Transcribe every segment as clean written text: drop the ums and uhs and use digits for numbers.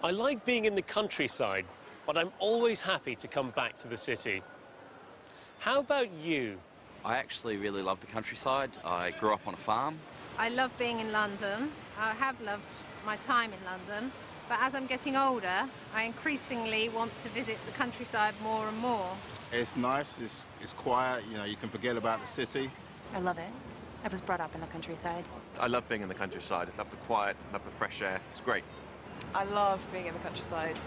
I like being in the countryside, but I'm always happy to come back to the city. How about you? I actually really love the countryside. I grew up on a farm. I love being in London. I have loved my time in London, but as I'm getting older, I increasingly want to visit the countryside more and more. It's nice, it's quiet, you know, you can forget about the city. I love it. I was brought up in the countryside. I love being in the countryside. I love the quiet, love the fresh air. It's great. I love being in the countryside.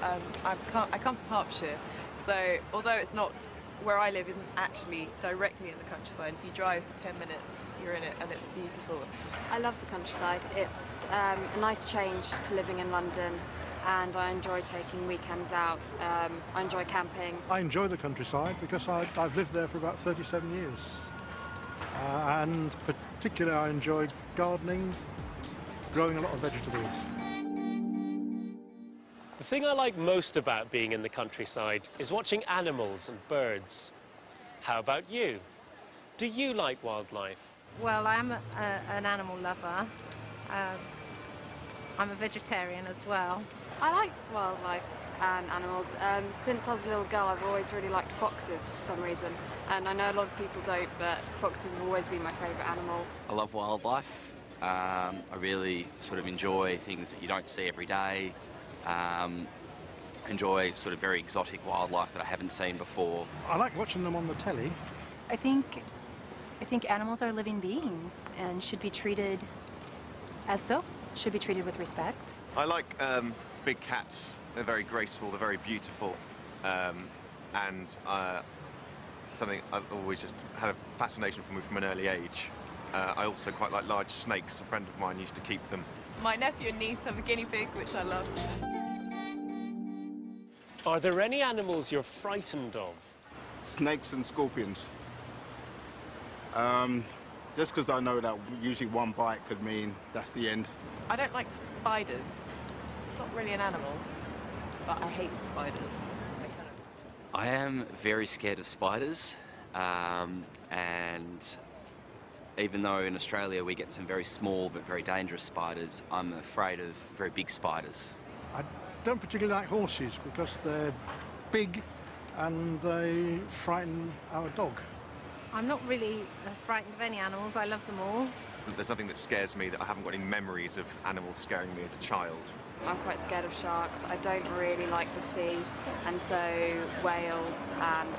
I come from Hertfordshire, so although it's not where I live isn't actually directly in the countryside, if you drive for 10 minutes, you're in it, and it's beautiful. I love the countryside. It's a nice change to living in London, and I enjoy taking weekends out. I enjoy camping. I enjoy the countryside because I've lived there for about 37 years. And particularly I enjoy gardening, growing a lot of vegetables. The thing I like most about being in the countryside is watching animals and birds. How about you? Do you like wildlife? Well, I'm an animal lover. I'm a vegetarian as well. I like wildlife and animals. Since I was a little girl, I've always really liked foxes for some reason. And I know a lot of people don't, but foxes have always been my favourite animal. I love wildlife. I really sort of enjoy things that you don't see every day. Enjoy sort of very exotic wildlife that I haven't seen before. I like watching them on the telly. I think animals are living beings and should be treated as so, should be treated with respect. I like big cats. They're very graceful, they're very beautiful, and something I've always just had a fascination for me from an early age. I also quite like large snakes. A friend of mine used to keep them. My nephew and niece have a guinea pig, which I love. Are there any animals you're frightened of? Snakes and scorpions. Just because I know that usually one bite could mean that's the end. I don't like spiders. It's not really an animal, but I hate spiders. I am very scared of spiders, and even though in Australia we get some very small but very dangerous spiders, I'm afraid of very big spiders. I don't particularly like horses because they're big and they frighten our dog. I'm not really frightened of any animals. I love them all. There's nothing that scares me that I haven't got any memories of animals scaring me as a child. I'm quite scared of sharks. I don't really like the sea, and so whales and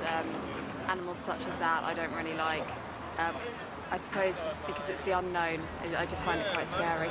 animals such as that I don't really like. I suppose because it's the unknown, I just find it quite scary.